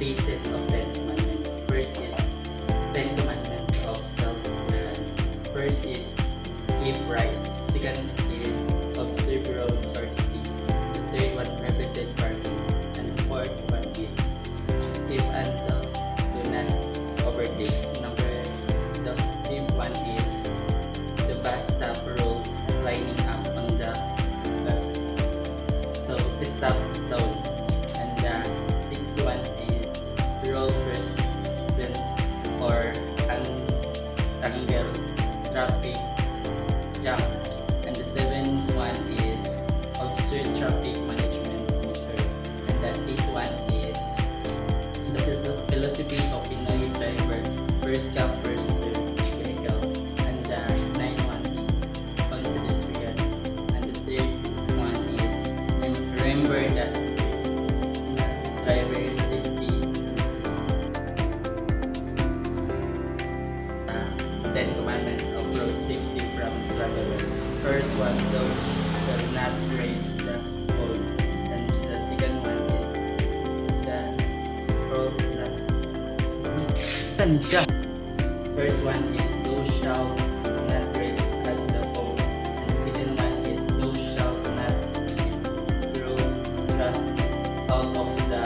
3 sets of 10 commandments. First is 10 commandments of self-reliance. First is keep right. Second is observe road courtesy. The third one, prohibited parking. And the fourth one is if until do not overtake. The fifth one is the bus stop rules lining up on the bus stop zone. And the sixth one is roll present or angle traffic jam. And the seventh one is observe traffic management measure. And the eighth one is the philosophy of Pinoy driver, first come first serve vehicles. And the ninth one is on to disregard. And the third one is remember that driver safety. 10 commandments of road safety from traveler. First one, those shall not raise the phone. And the second one is the scroll not. Saan siya? First one is those shall not raise at the phone. And the second one is those shall not throw trust out of the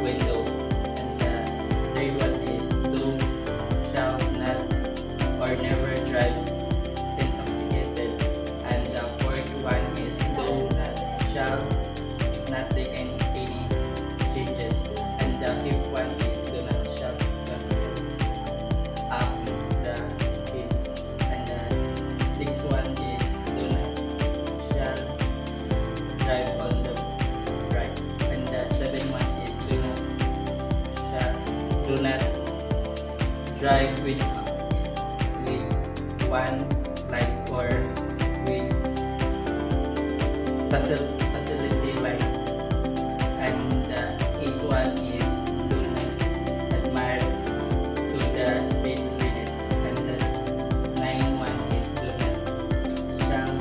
window. And the third one is those shall not or never drive intoxicated. And the fourth one is those that shall not take any changes. And the fifth one is do not shall up the kids. And the sixth one is do not shall drive on the right. And the seventh one is do not drive with one light or with facility light. And the eighth one is do not admire to the state limit. And the ninth one is do not shall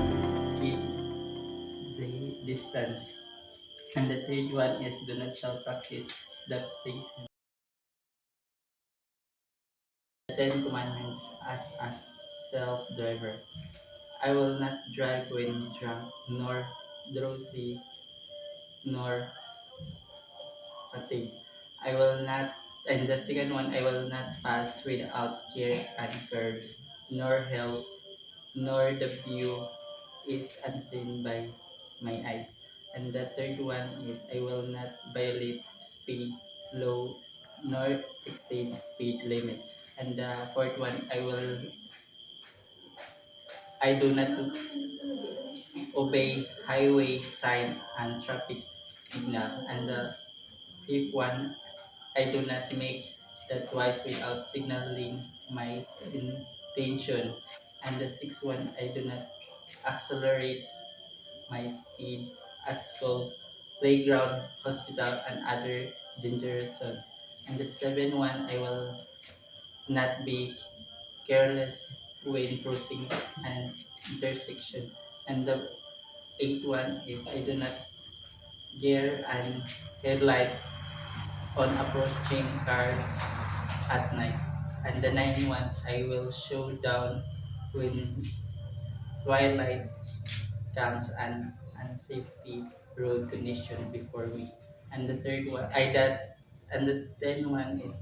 keep the distance. And the third one is do not shall practice the faith. The 10 commandments as a self-driver. I will not drive when drunk, nor drowsy, nor fatigued. I will not, and the second one, I will not pass without care and curbs, nor hills, nor the view is unseen by my eyes. And the third one is I will not violate speed law, nor exceed speed limit. And the fourth one, I do not obey highway sign and traffic signal. And the fifth one, I do not make that twice without signaling my intention. And the sixth one, I do not accelerate my speed at school, playground, hospital, and other dangerous zones. And the seventh one, I will not be careless when crossing an intersection. And the eighth one is I do not gear and headlights on approaching cars at night. And the ninth one, I will show down when twilight comes and unsafety road conditions before me. And the third one, and the 10th one is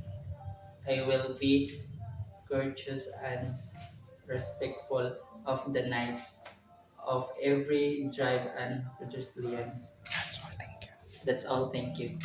I will be courteous and respectful of the night of every drive and pedestrian. That's all, thank you.